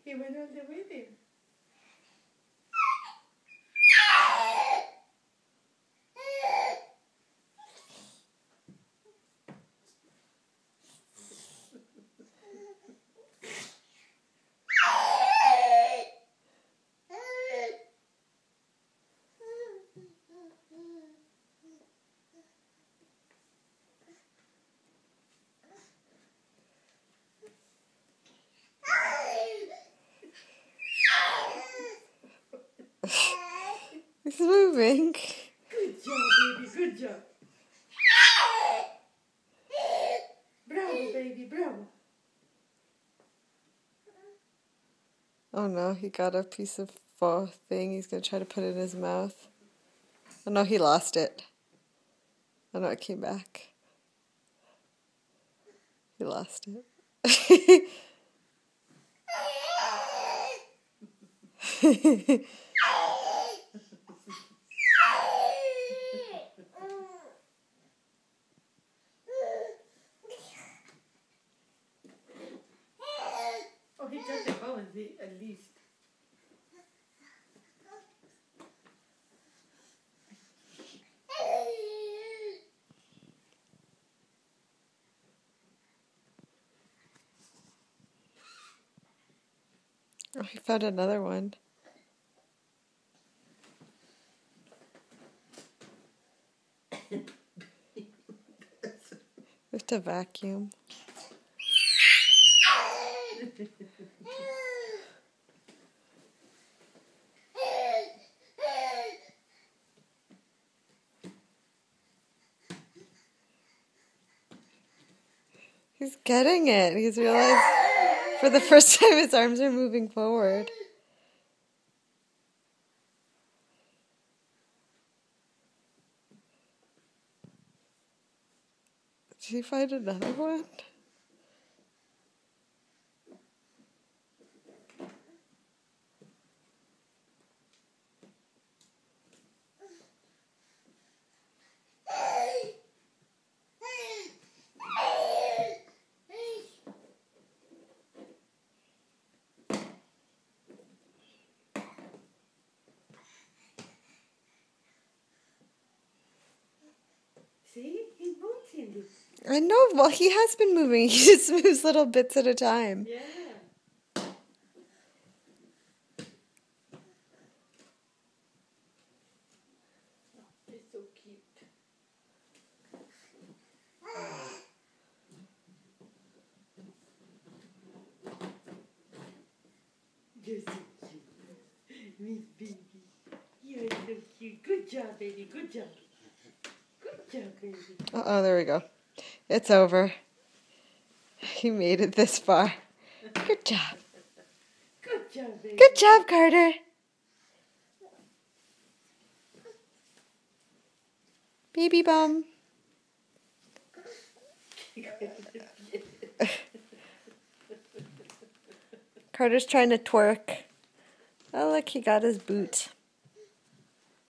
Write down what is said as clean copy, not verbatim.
He went on there with him. He's moving. Good job, baby, good job. Bravo, baby, bravo. Oh no, he got a piece of pho thing. He's going to try to put it in his mouth. Oh no, he lost it. Oh no, it came back. He lost it. Oh, he took the phone at least. Oh, he found another one. We have to vacuum. He's getting it. He's realized for the first time his arms are moving forward. Did he find another one? See? He moves in this. I know. Well, he has been moving. He just moves little bits at a time. Yeah. Oh, he's so cute. You're so cute. Miss Baby. You're so cute. Good job, baby. Good job. Good job, baby. Uh-oh, there we go. It's over. He made it this far. Good job. Good job, baby. Good job, Carter. Baby bum. Carter's trying to twerk. Oh, look, he got his boot.